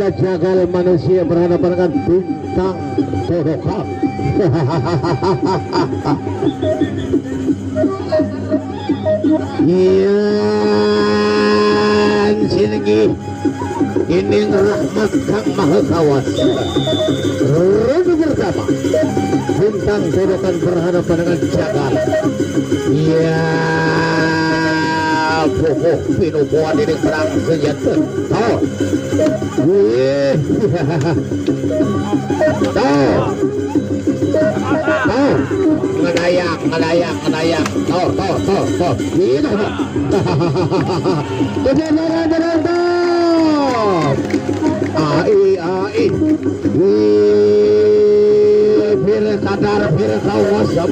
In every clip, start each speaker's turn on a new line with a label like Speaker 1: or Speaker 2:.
Speaker 1: adalah jagal manusia berhadapan dengan bintang Todokan. Yan sinenggi ini rahmat Kang Maha Kawas. Ronde pertama bintang Todokan berhadapan dengan jagal. Ya pokok pinubuan ini perang senjata. Tahu? Tahu? Ngadayak. Tahu. Ini. Ai. Bir kadar bir kawasam.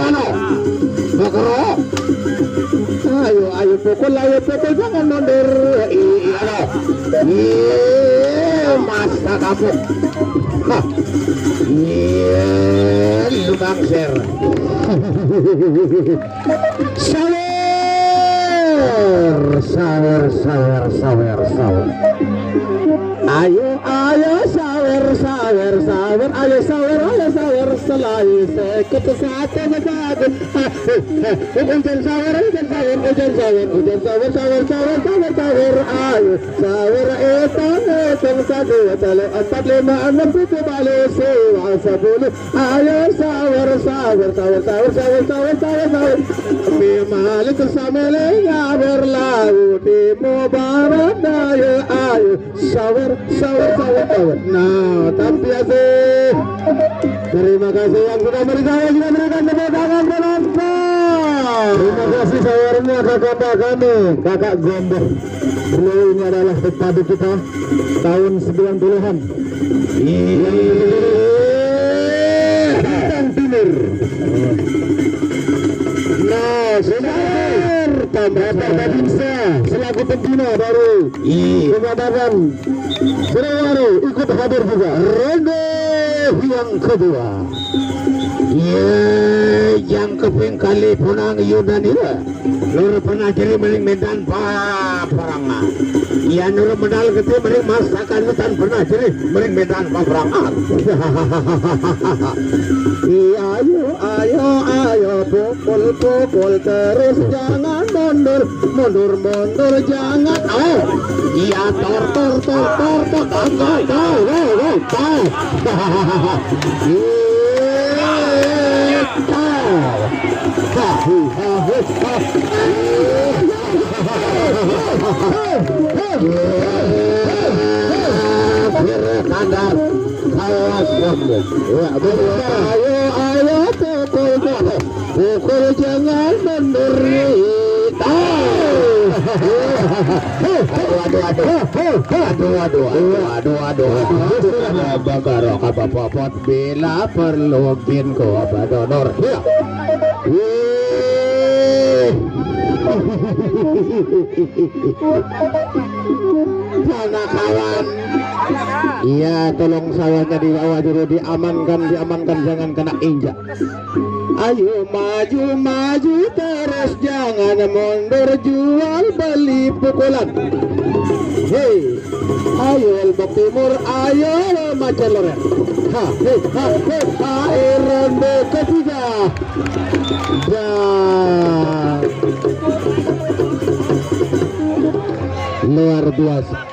Speaker 1: Ano? Makro. Ayo pukul jangan mundur. Masa kamu. Lubang ser. Sawer. Ayo sawer. Ayo sawer selalu sekut saat. Hujan sawer. Ayo sawer etang satu tali 4 5 6 7 balik sewa 10. Ayo sawer. Malik samele berlalu di Mubarak daya. Ayo sawer. Nah, tapi asik. Terima kasih yang sudah memberikan tepuk tangan penonton. Terima kasih sawernya kakak kami, kakak Gembor. Beliau ini adalah pepadu kita tahun 90-an. Bintang Timur. Nah, sawer Bapak Babinsa selaku pembina baru Kecamatan Serewaru ikut hadir juga ronde yang kedua. Yang keping kali punang Yudan itu lur pernah jadi meling medan paperangan. Nur medal gede meling masakan hutan pernah jadi meling medan paperangan. Ayo pukul terus jangan mundur jangan. Tor. Ayo pukul jangan mundur. Aduh. Bagarok apa popot bila perlu bin ko apa donor. Mana kawan? Iya, tolong sawahnya dibawa dulu, diamankan jangan kena injak. Ayo maju terus jangan mundur, jual beli pukulan. Hei, ayo Elbok Timur, ayo Macan Loren. Ronde ketiga. Dan luar biasa.